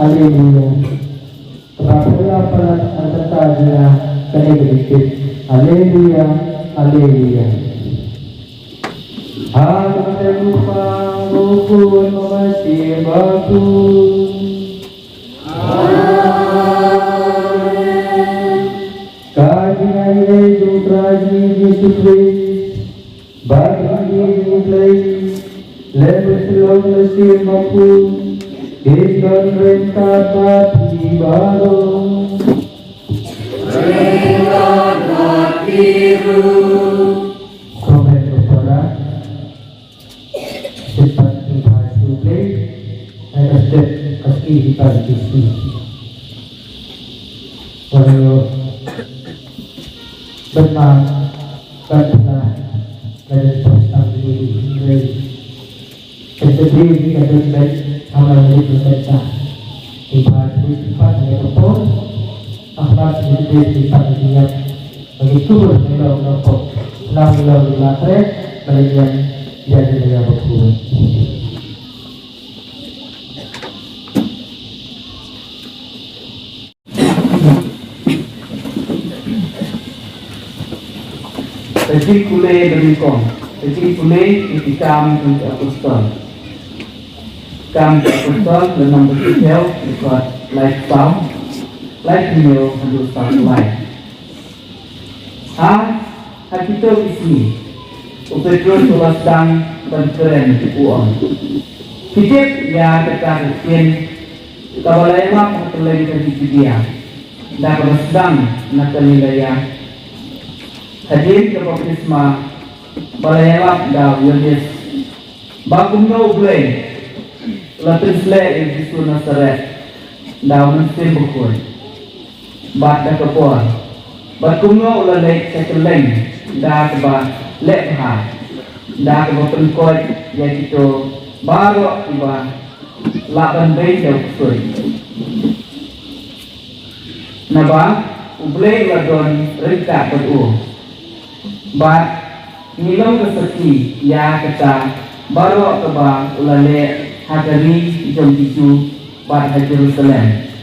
Haleluya. Kepala pesertanya kami berikut. Haleluya, haleluya. Haleluya, rukun masih bagus. Kajian Yesus Raji Yesus Kristus, bagi Yesus Kristus, lebih selalu nasib bagus. Ikan rentata di baru, ringan biru. Komen kepada cepat cepat suplai Adet Aski Hitam Kisi Wario Benar Benar Dari Tostang Diri Kesediri Adet Baik Sama Dari Berseta Tiba Dari Sifat Dari Kepon Ahmad Dari Sifat Dari Bagi kubur Melo Nopok Lam Melo Latre Balian Jadi Melo Nopok Kecil kule berikon, kecil kule itikam untuk apostol. Kam apostol dalam berkecil ikut lifestyle, life new untuk start life. Kita isi, Petrus tulas dan keren uang. Hijab ya dekat kian, kalau lewat terlebih dari dia, dah bersedang nak nilai. Hadir ke baptisma balayalap daw Yesus bagong daw blay latin slay Yesus Nazaret daw nansin bukod bat da kapon bagong daw ulalay sa keleng da ba lekha da ba pengkod ya ito baro iba laban bay daw kusoy naba ublay ladon rika padu bat nilong keseki ya kata baru keba ulale hadari jom tisu bat ha Jerusalem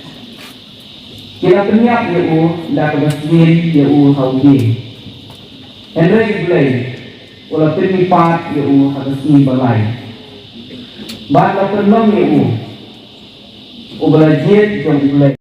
kira penyiap yau dah kebasmin yau haudi Henry Blay ulah penipat yau habasmi balai bat la penlong yau ubalajiet jom Blay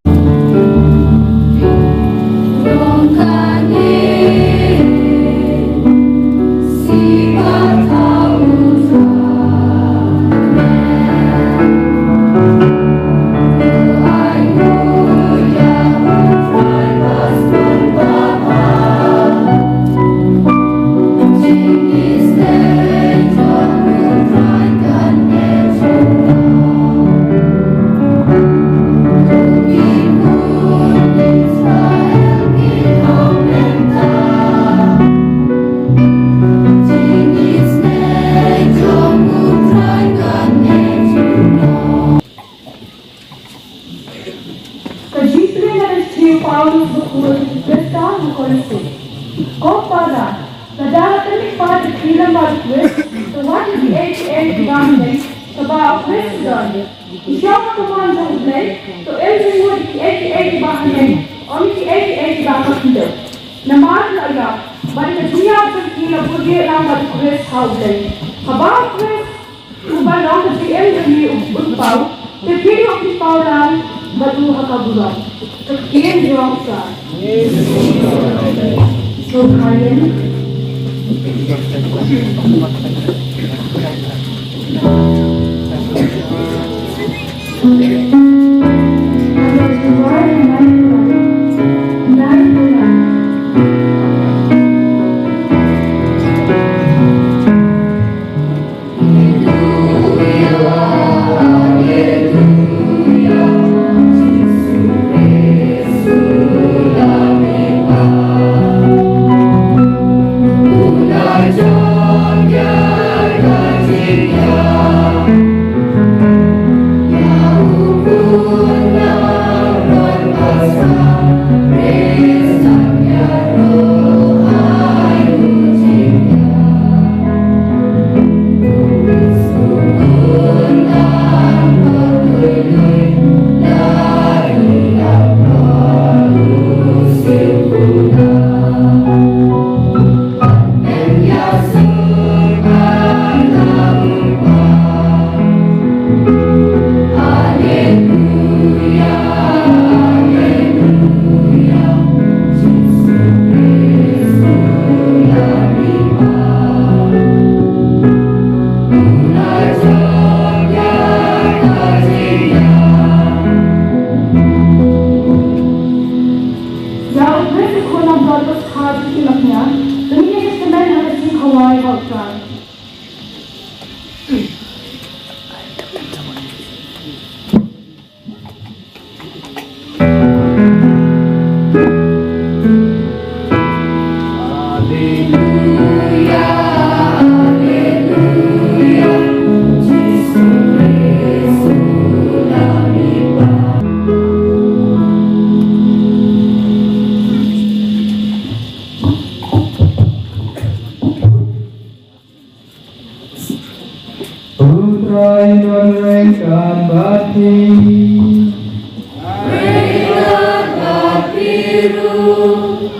Mereka bakti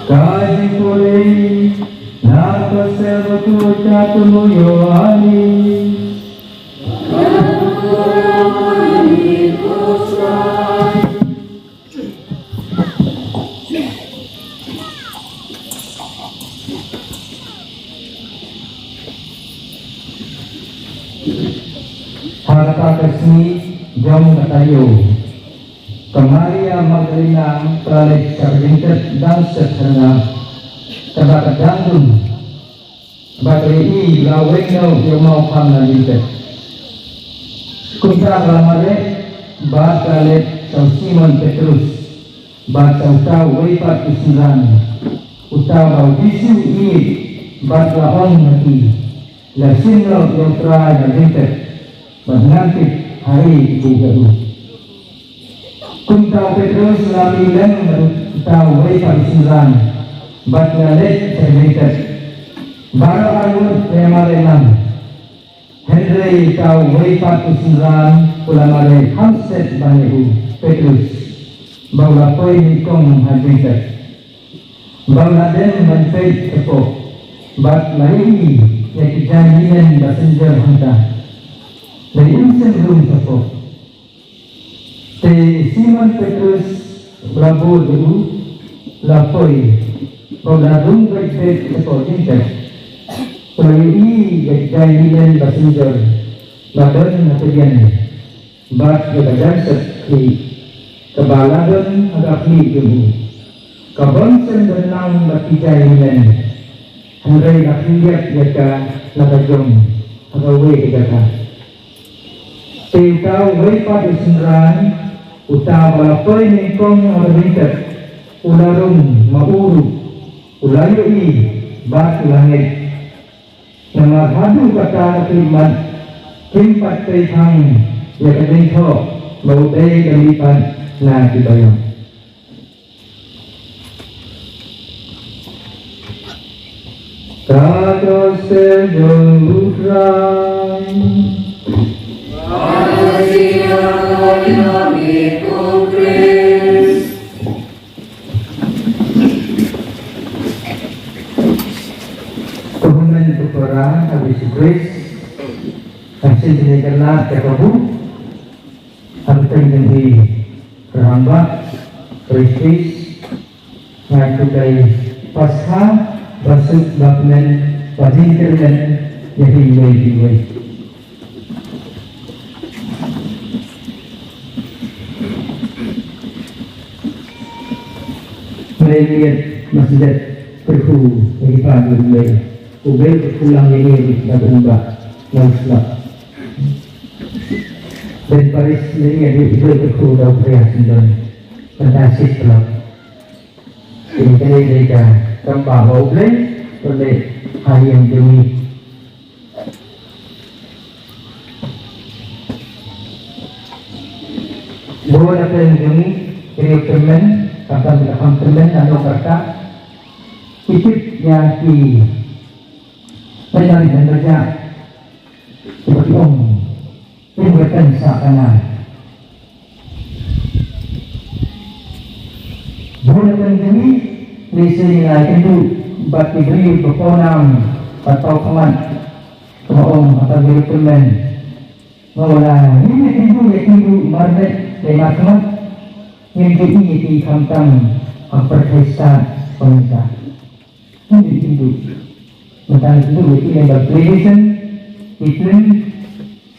kaji pulih napa sewaku catumu yohani harta kesni jom katayo Kemaria Magdalena Pralik Sarjintet dan Seterna Kebakat Dandun Bakri Laweno Yomau Kamna Jintet Kunta Lamare Bat Kalet Sau Simon Petrus Bat Sautau Weipat Usulan Utau Baudisu Iit Bat Lahong Mati Lasinlo Yotra Jintet Bat Nantik Hari Bugaru Kunta Petrus lamilan tahu Weipat Usulan Bat Kalet Sarjintet Baro Arun Remalenan Henry tahu Weipat Usulan Ulamare Hamset Banehu Petrus Baula Poi Nikong Hajintet Baula Den Manfeit Tepok Bat Lahi Yakijanjian Basenjar Hanta Dari Unsen Rum Tepok Te Simon Petrus Labu Dulu Lapoi Baula Rum Baik Tepok Jintet Pelai Yakijanjian Basenjar Ladan Naturian Bat Yakajanset Ki Kebaladan Agakli Juhu Kabonsen Benang Bakijahilan Henry Lakiyak Yaka Lakajong Agawe Kegata Teutau Weipat Usulan Utau Balapoi Ningkong Arvintet Ularung Mauru Ulayui Bat Langit Nama hadu kata Naklimat Kimpat Teitang Yakadingko Baudai Kalipat Na Dibayang Kata sejong utrai Tuhunan Tukurang Habis Kris Hasil Dinikerna Cakabu Anteng Jendi Keramba Kristis Ngacukai Pasha Basuk Bakmen Wajinker dan Yahiwai Melihat masjid perhu Bagi pagi Ubay Ubay berpulang ini Dan berubah Nauslah Dan Paris melihat Ubay perhu Dan perhiasan dan Fantasi telah Ini kali mereka Tanpa Ubay Oleh hari yang demi Bawa data yang demi Kriuk Termen Kata belakang Termen Anu kata Ikut Yaki Mencari dan kerja Seperti Om Ini buatan seakan Bawa data yang demi Lisa nilai itu Bat diberi berponam Atau kaman Kemoong atau diri Termen Mawala Ini itu Marnet Lema kaman Yang ini di kantang Perkesaan Pemerintah Ini itu Tentang itu yang bertelevision Iklan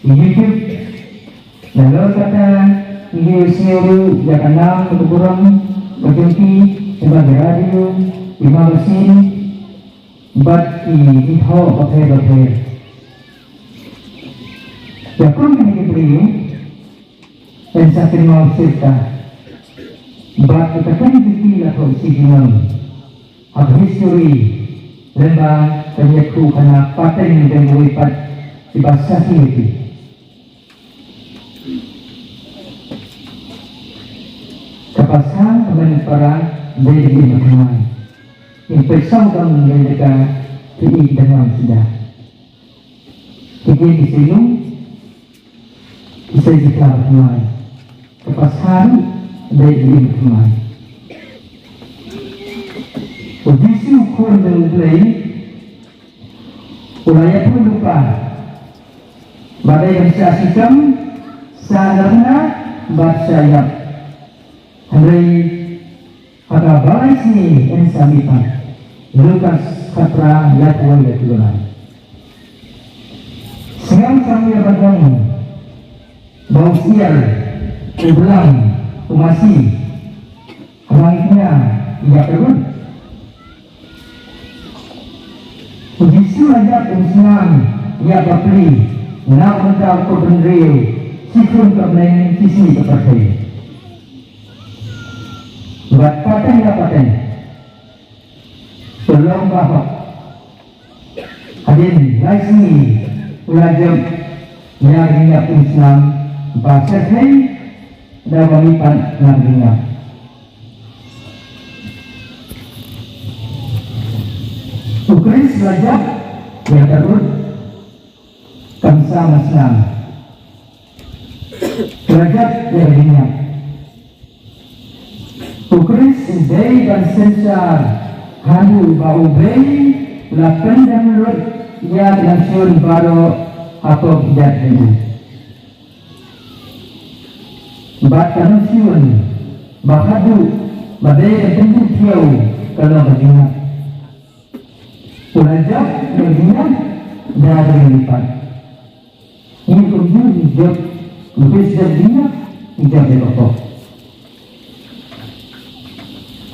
Di YouTube Dan lalu kata Ini seluruh Jakanang Kekurang Kejengki Sebagai radio Lima mesin Bat Iho Bakher Jakun ini diberi Dan sakit mau serta Bat katakan diberi Lalu siginam Hak history Lembah Kenyakku Karena paten Dan Weipat Dibasasi itu Kapasang Kemen para Dari Mahkamah Impesang kami menjaga Kini dengan sudah Kini di sini Isa diklar kemai kepasan dari ini kemai Ujisi ukur dan play ulaya pun lupa badai bisa sikam sadarna batsayap Hari pada balas ni ensamipan Lukas katra yatwa yatulan Sengang sambil badang bau sial ulang umasi langitnya ia perut Ujisi ajak senang ia berperi nak mental ko bendri sikun kerana kisi kepercayaan buat paten ya paten tolong bapak hadin laisni ulajam yang Islam baca hai dan memipan nantinya ukris lajak yang terus kamsa masnam lajak yang dinyak ukris day dan sensar handu bau bay lapan dan lut ya langsung baru atau tidak ini bat kanusiun bahadu badai tentu kiau kalau begini ulajak begini dari lipat ini kunjung hijab bisa dia hijab berokok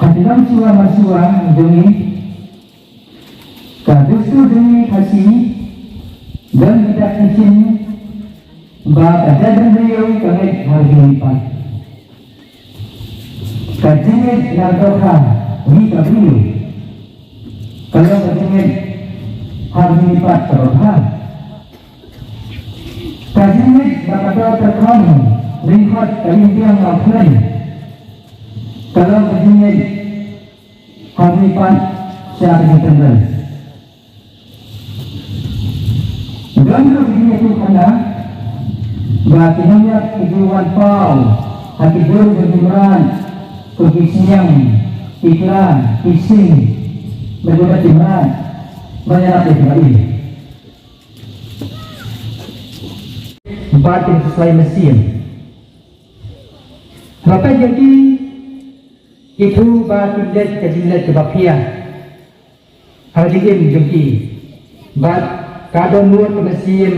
hadiran suwa demi kadustu demi kasih dan tidak izin bahawa jalan beliau kami harus lipat kajian narkoba ini beliau kalau kajian harus lipat terhad kajian bakal terkam lihat keimpian lakukan kalau kajian harus lipat secara internal dan begini itu karena batinnya tujuan pau hati dur berjumran kekisian iklan kising berbuat timran banyak ini batin sesuai mesin maka jadi itu batin dan kejilat kebakian hadirin jumki bat kadang nuat mesin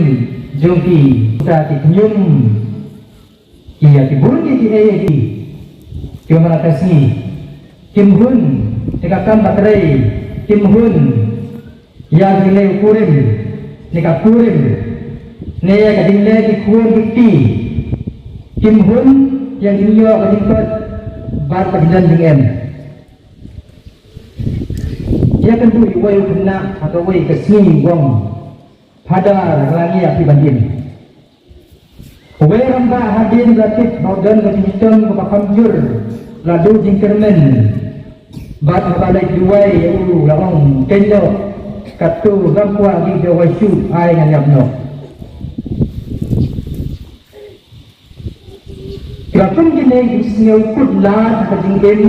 jumpi kita tinyum ia tibun di ayati yang melatasi timbun dikatakan baterai timbun yang nilai kurim nikah kurim nilai kadinilai dikuan bukti timbun yang dinilai kadinilai bat kadilan dengan ia tentu iwai kena atau iwai kesini gong pada lagi api bandin. Uwe ramba hadin latif baudon ketinggian kebakamjur ladu jingkermen bat balai duai lawang kendo katu gampua di dawai syuk ai nganyapno Kerapun gini isneu kudlat kajingin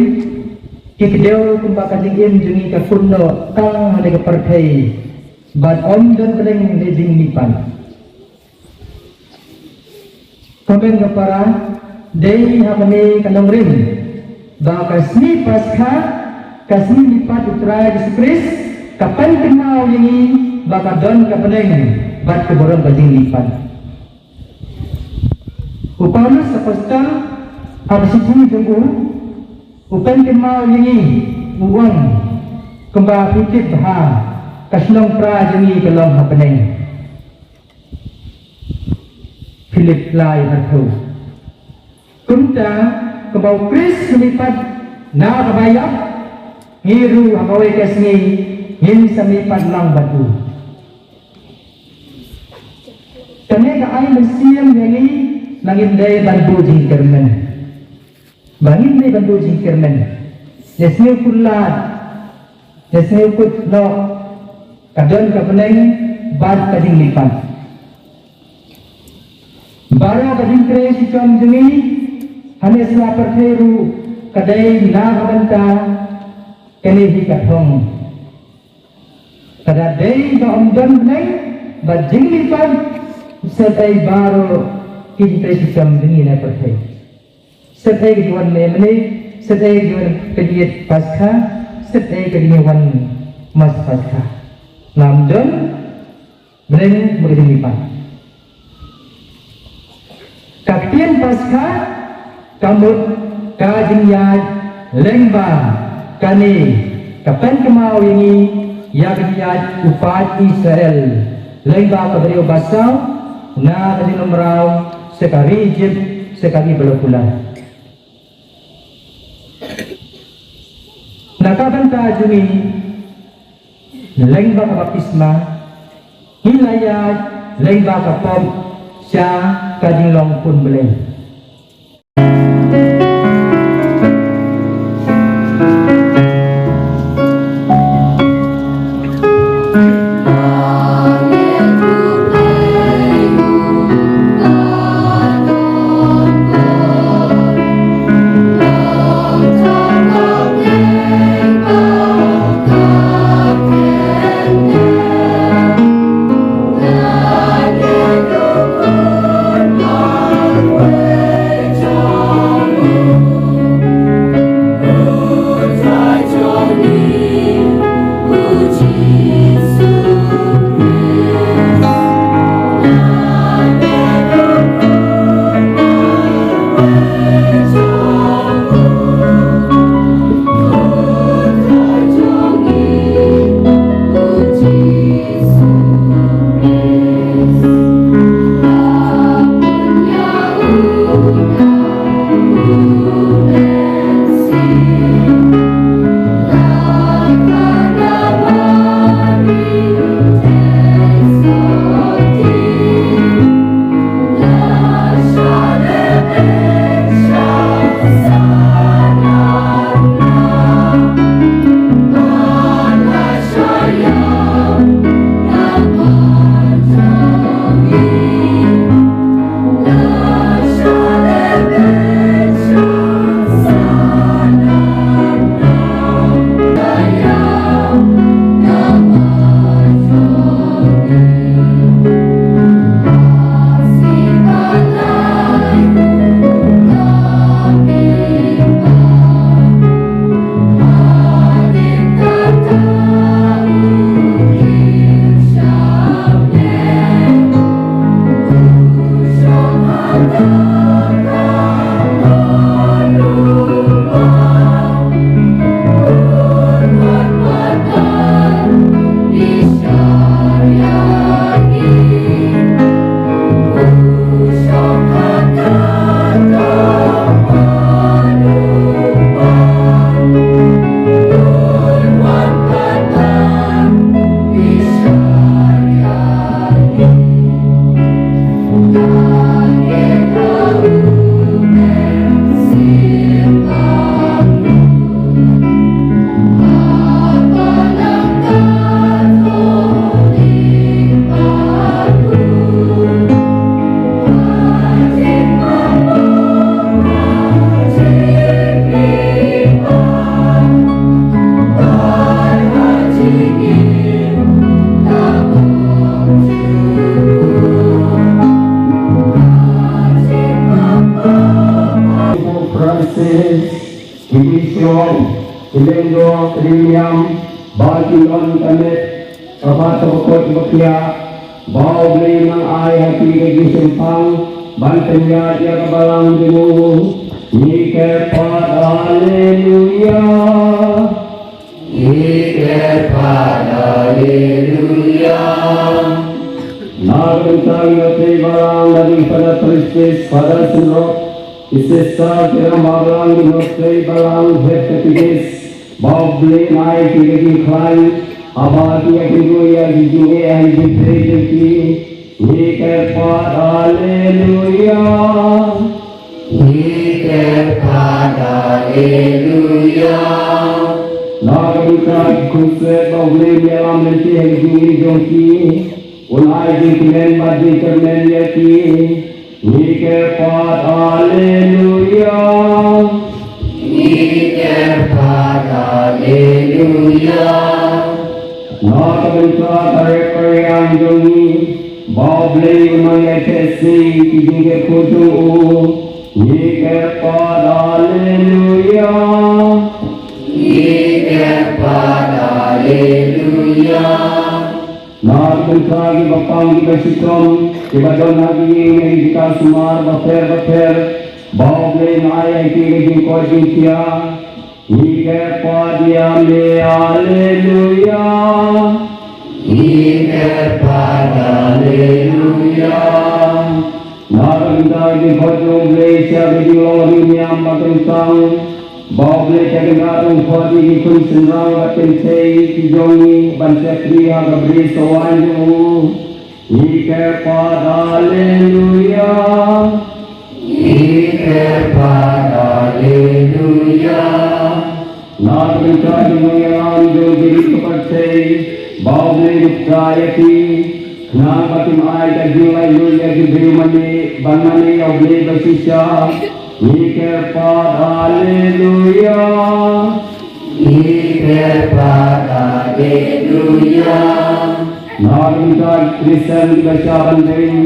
kikdeu kumba kajingin jungi kakunno kang hade kepertai bat om dan keleng lejing lipan komen kepara dei hamane kanong rim ba kasni pasca kasni lipat utrai dispres kapan kenal ini baka don kapeleng bat keborong kajing lipan upama sapasta abisini tunggu upan kenal ini uang kembali pitip ha kaslong pra jemi kelong hapeneng Philip lai hartu kunta kebau kris selipat na kabayap ngiru akawai kasni ngin selipat lang batu kami ka ay mesiyam yani mangindai bantu jingkermen bangindai bantu jingkermen yasni kullat yasni kutlok kadon ka peneng bad kading lipan Bara kadingkre si chom jengi hanes la pertheru kadai na banta kene hi kathong kada dei ba omdan nai ba jingli pan setai baro kinte si chom jengi na perthai setai giwan memne setai giwan kediet pasca setai kediwan mas pasca namdan menen mengini pan Kapten pasca kamut kajinyat lengba kani kapan kemau ini ya kajinyat upat Israel lengba kabrio basau na kadinomrau sekali jib sekali belokulan nakabanta jumi lengba baptisma hilayat lengba kapom siya kadilong pun boleh. Ilendo Triniam Batilon Kamet Kapato Kot Bakya Bau Beli Mang Ai Hati Kegi Sempang Bantenya Dia Kabalang Dimu Nikepat Haleluya Nikepat Haleluya Nagun Tayo Balang Dari pada Kristus pada Sunrok Isesa Kira Malang Dinostay Balang Het Ketigis Bobli Mai Kiri Klan Abadi Akiruya Gijinge Hijitri Jeki Nikepat Haleluya Nikepat Haleluya Nagukat Kusret Bobli Melam Menti Hijingi Joki Unai Dikmen Badi Kermen Yaki Nikepat Haleluya. Nikepat Haleluya. Nakabensa tarik-tarian jungi Bablay mayatesi kijinge kudu. Nikepat Haleluya. Nikepat Haleluya. Nakabensa ki bapang ki basitom ki badon hagi ngejika sumar bafer Bablay maya ki kijing kojingkia. Nikepat Yame Haleluya. Nikepat Haleluya. Nakabensa ki bajong blesya ki lori niam bakensang Bablay kagengatong kodi ki kunsenrang bakensei ki jongi bansakriya gabri sawanyo. Nikepat Haleluya. Nikepat Haleluya. Nakabensa ki mangyayam jogiri kapatsei Bablay Nukayati Nakatim ay kajulay luya gibrimani Banmani oblay basisya. Nikepat Haleluya. Nikepat Haleluya. Nakabensa Kristen ki basyaban din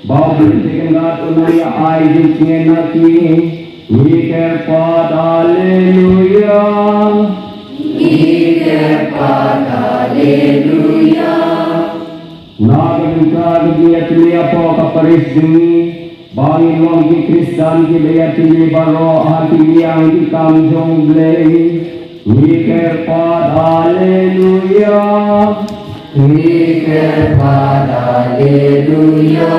Bablay tikengat unay ay dikngenati. Nikepat Haleluya. Nikepat Haleluya. Nakabensa ki po kaparis dini bangin wang ki Kristen ki bayatili baro hati yang ki kamjong blay. Nikepat Haleluya. Nikepat Haleluya.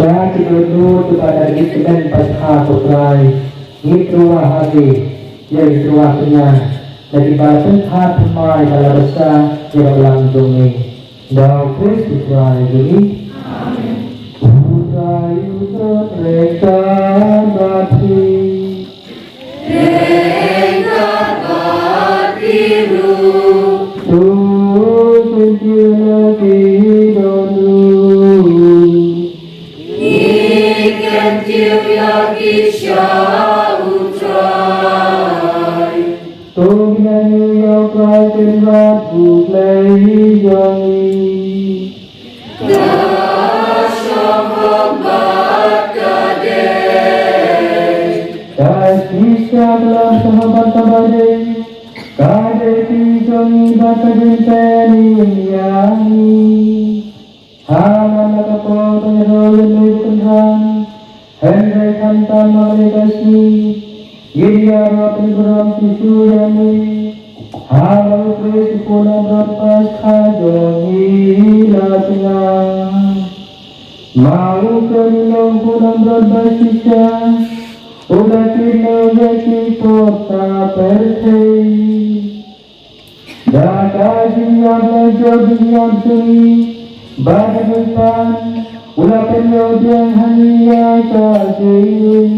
Siya tinunod kepada Ismen Pasha Putrai Ngitruwa hati Ya itruwa kenya Dari balasan hatumai balabasa Ya berlangsung ni Dau Kris Putrai Gini Putrai Utra Reka Bati Reka Batiru Tu Sentila Kidonu Kecil Kisha Utrai Tunggu yang prajen ratu lei joi Dasyam Obat Kadeh Das bisa belah sahabat kabadai Kadai tijoni baka jenteni yangi Hana nakapo penyeroyan lebukenhan Hendai hantam malegasi Yidya rapi beram sisu yani Halau kresi puna berpas kajongi lasina Mau kenilong puna berpas sisa Udah kina yaki kota pertei Daka siap lejo diam suri Bada depan Ulah penyau yang hanya kasih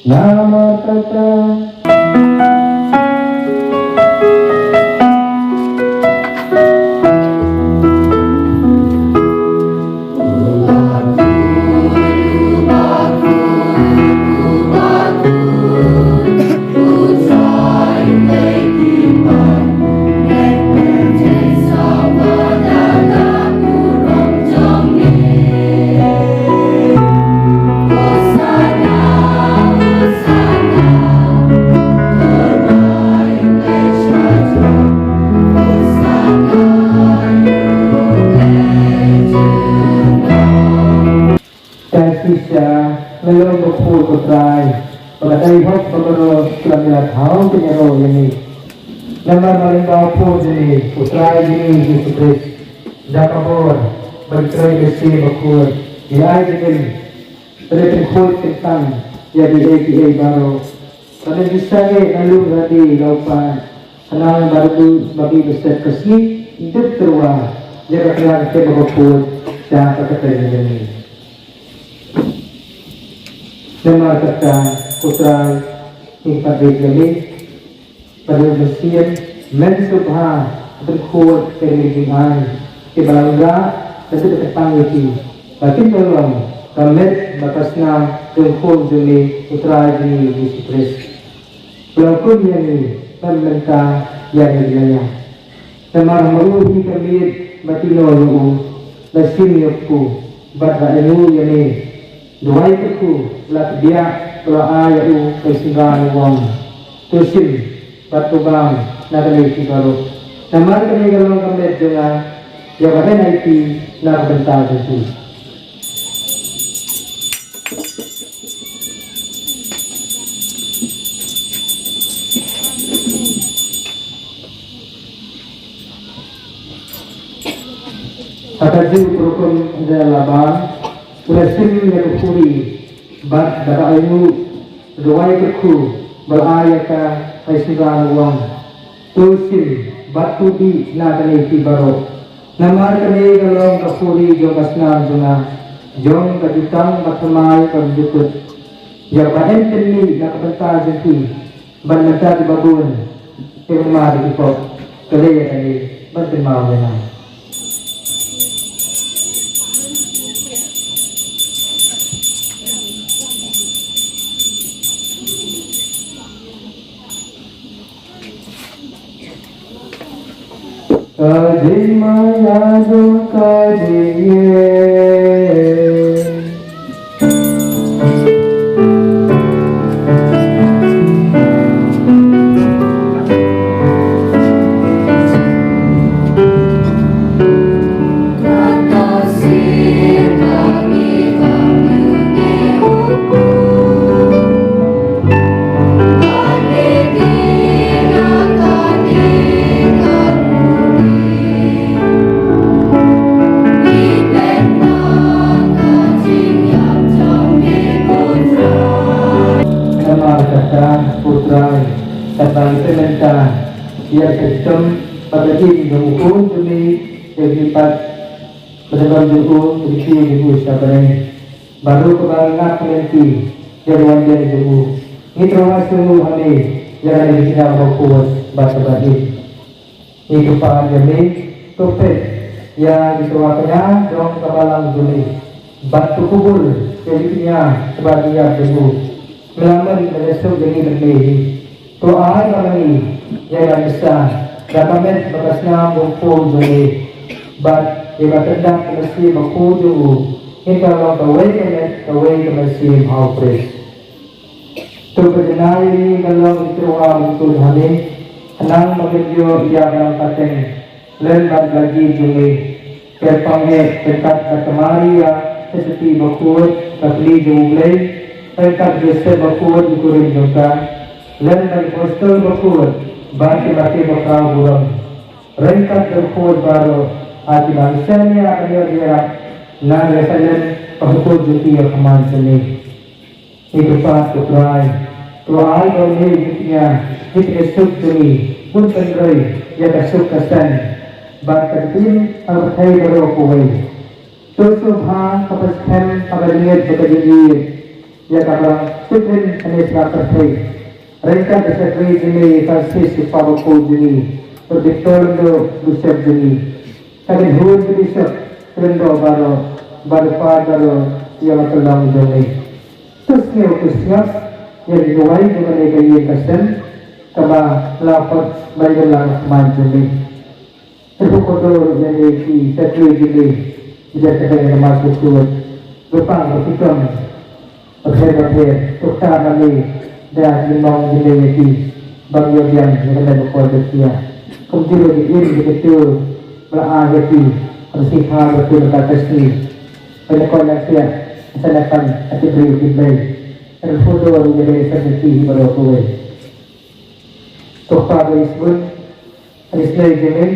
Nama kata Melong berpul putrai Peratai hok pemero Selamilah tahu penyero ini Nama maling bau ini Putrai ini Yesus Kristus Dakabor Bercerai besi berkur Ia ini Terlepas kut tentang Jadi APA baru Pada bisa lalu berada laupan Senang baru bagi besar kesih Hidup teruah Jaga kelang kita berpul Dan kata ini Nama kata putra hingga dikali pada mesin mensubha berkuat kelingan kebangga tentu ketang itu. Lakin belum kamet bakasna berkuat juli putra ini Yesus Kristus. Pelakunya ini pemerintah yang dilayani. Nama meruhi kami batino lu nasim yukku bata enu ini duai teku lat dia kalau ayu kesingan wong tusim batubang nakali baru namar kami kalau kami dengan ya pada naiki nak bentar itu kata jiwa rukun adalah bang Ulasim yang kukuri Bat dara ayu Ruwai keku Berayaka Kaisuran uang Tusim Batu di Nadani Tibaro Namar kani Galong kukuri Jong kasna Jona Jong kadutang Batamay Kagdukut Ya baen teni Nakabentar jenti Ban mata di babun Tirma di kipok Kalaya kani Bantin mawena Kadimaya Dukadiye ada putra dan bangsa mereka ia sistem pada ini hukum demi yang lipat berdalam juhu berisi juhu sabarang baru kebarangan nanti jaruan dari juhu ini termasuk kami yang ada di sini berkuat bahasa bagi ini kepada kami topik yang dikeluarkannya dalam kabalang juli batu kubur jadinya sebagai juhu melamar menyesal jadi berbeda doa kami yang besar Government bekasnya buku juli, but jika terdak mesti buku julu, kita lakukan kawai mesti mau pres. Terpercaya kalau diterima betul hari, henang mengerjo ia dalam paten, lembat lagi juli, terpanggil dekat kemari ya, seperti buku kakli juli, dekat jose buku dikurim juga, lembat postal buku. Baki bakal burung, rengkat berkuat baru, hati manusianya akan dia nang resalan pahukul juti yang keman seni. Itu pas keperai, keperai kalau ni jutinya, jika esok seni, pun pendrai, ia kasuk kesan, bakat ini ang patay baru kuway. Susubha kapaskan pagaliit pagaliit, ia kapang sipin anis kapatay. Rengkat bersekri jini kasih siparuku jini Berdiktorndo busyak jini Kadin huun berisak Rendo baru padaro Yang telang jini Terus niyo kusyap Yang dinuway dengan ikayin kasan Kama lapat bayan lang kuman jini Terbukodo yang iki sekri jini Bijak kadang yang masuk tuwad Gepang berfikam Paghebat-hebat Tukta kami dan limang dilewati bagi yang ada kepada dia. Kemudian ini begitu berarti bersihkan betul kata sini. Pada koleksi asalkan atibri tibai. Terfoto menjadi seperti berlaku. Tohpa berisbun Islam jenis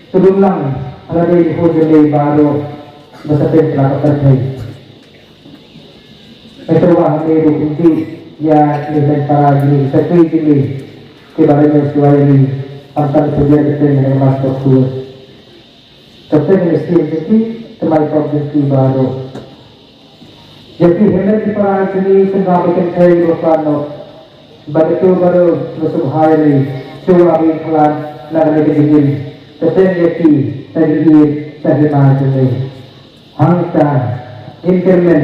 sebelum ada di hujung baru bersatu kelakar terbaik. Ketua kami dikunci ya dengan para jenis sekri jenis kebarannya suai antara kerja kita dengan masuk kuat. Kita mesti jadi tempat objektif baru. Jadi hendak di para jenis sengaja kita berplano. Betul baru musuh hari suami kelan lalu digigil. Kita jadi tadi sahima jenis. Hangta, intermen,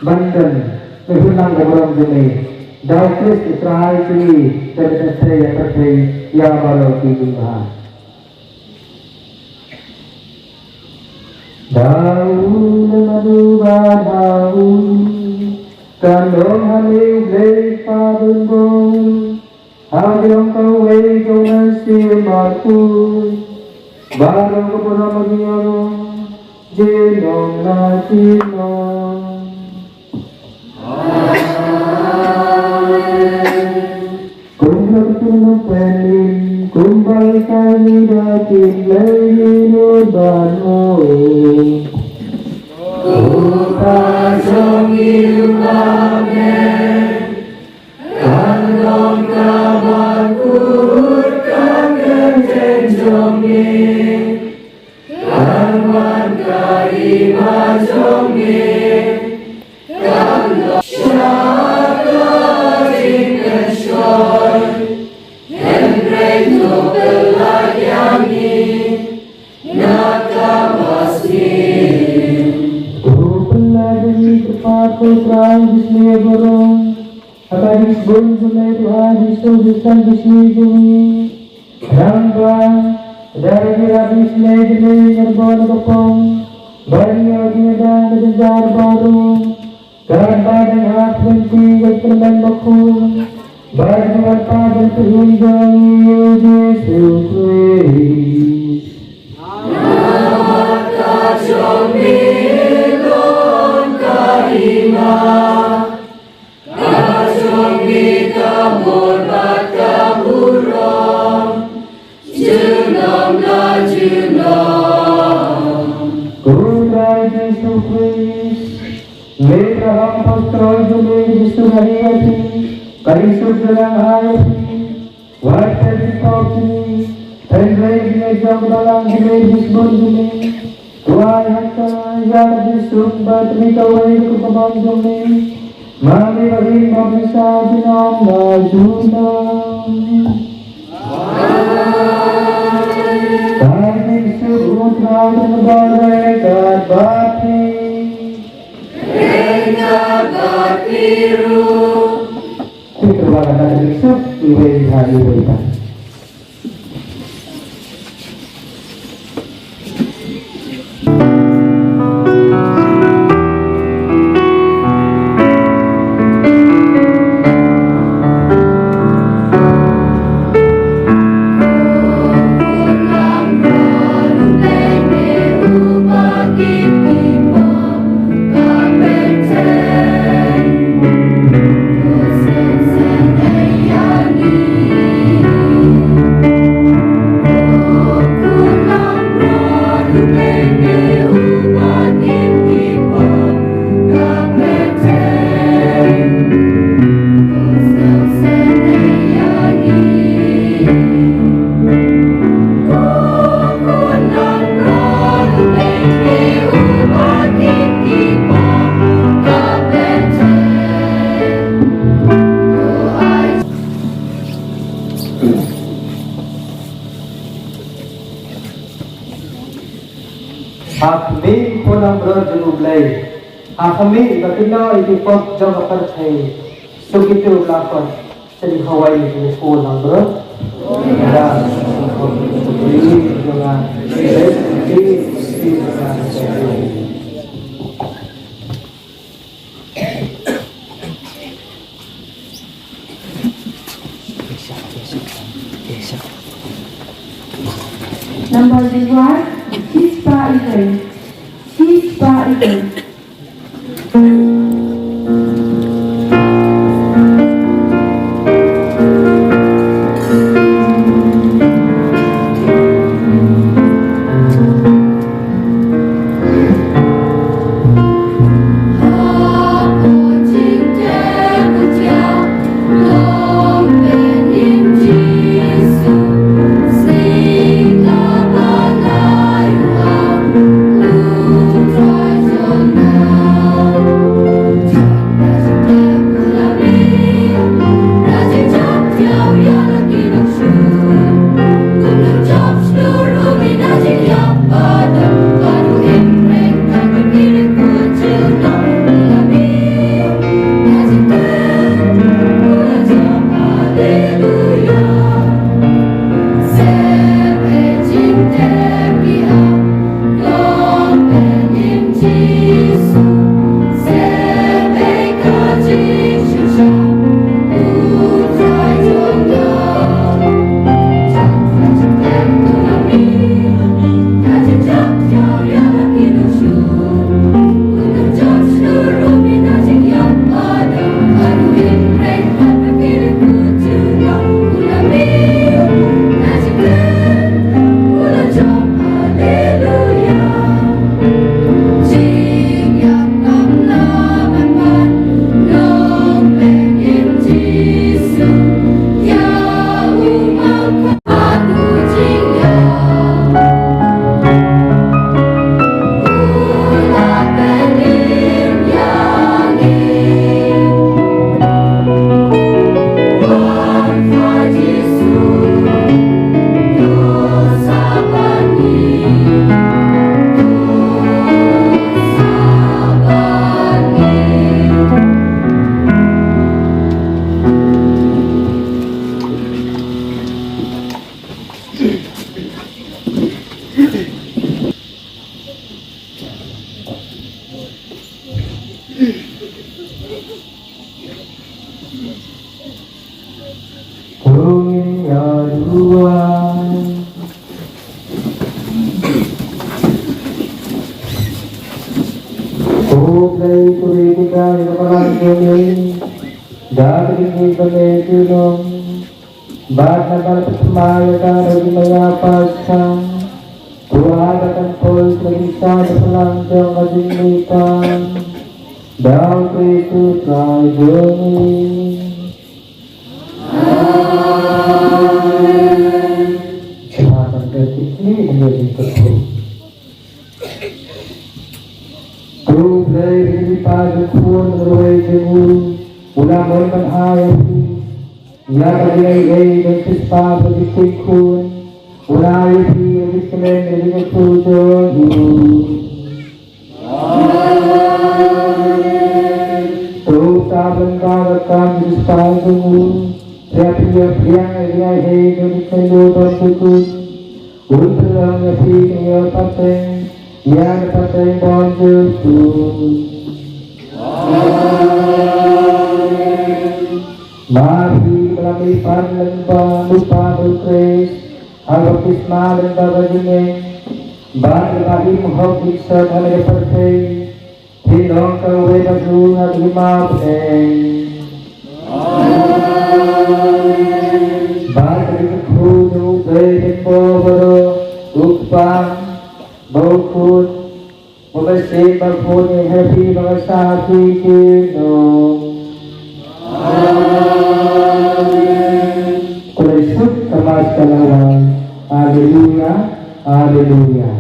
bandan. Berhutang dalam dunia, daus Israel ini terhadap saya terkait yang baru dibuat. Daun maduba daun, kandung hamil lepa bumbung, hadiang kawai kau nasi marku, baru kepada magiong, jenong nasinong. Kumbal kami dapat lenyur bano. Kupasong ilumamen, kandong kabakur kangen jenjongin, kanwan kaima jongin, kandong syaka ringesyon. Reino pelayani nakamaskin. Tu pelayani tepat putra Disney borong, akadis bon sunai Tuhan Yesus bukan Disney jumi. Rangga dari kira Disney jumi nyerbon kopong, banyak dinedang kejar baru, karena dengan henti keterban baku. Bagaimana pada kehidupan Yesus Kristus? Nama kacung milon karima, kacung mikabur bakaburong, junong na junong. Kuda Yesus Kristus, letra apostol Yesus Hari Kaisut dalam air, water di kopi, terlebih lejang dalam jenis bumi. Tuai hatta yang disumbat mikawai ke pembanjumi. Mari bagi bangsa dinam najuna. Kami sutra dan bati. Terbatas besok iwe hari iwe. Hakmi kolam berjenublai, hakmi berkena ikut jangka percaya, segitu lakon sedih Hawaii di kolam ber, dan ini dengan Number 1, Sispa Ikan. Sispa Ikan. Kesempatan detik ini menjadi ketua. Tuh dari pagi pun melalui jemur, ulang menghayati. Ya kali dan sispa berikut ulai di Islam dari tujuan tuh tabung kawakan sispa jemu tiap-tiap yang dari seluruh berikut untuk yang pateng yang pateng bonjol Mari melalui panlembang lupa berkris Al-Baptisma dan Babajime Bagi bagi menghubung serta meneperti Hilong kawe baju lima pedeng Bagi kekudu bedik boboro Upang Bokut Membesik berpunya happy mengesahati kinong Kulisut kemas kelawan. Haleluya, haleluya.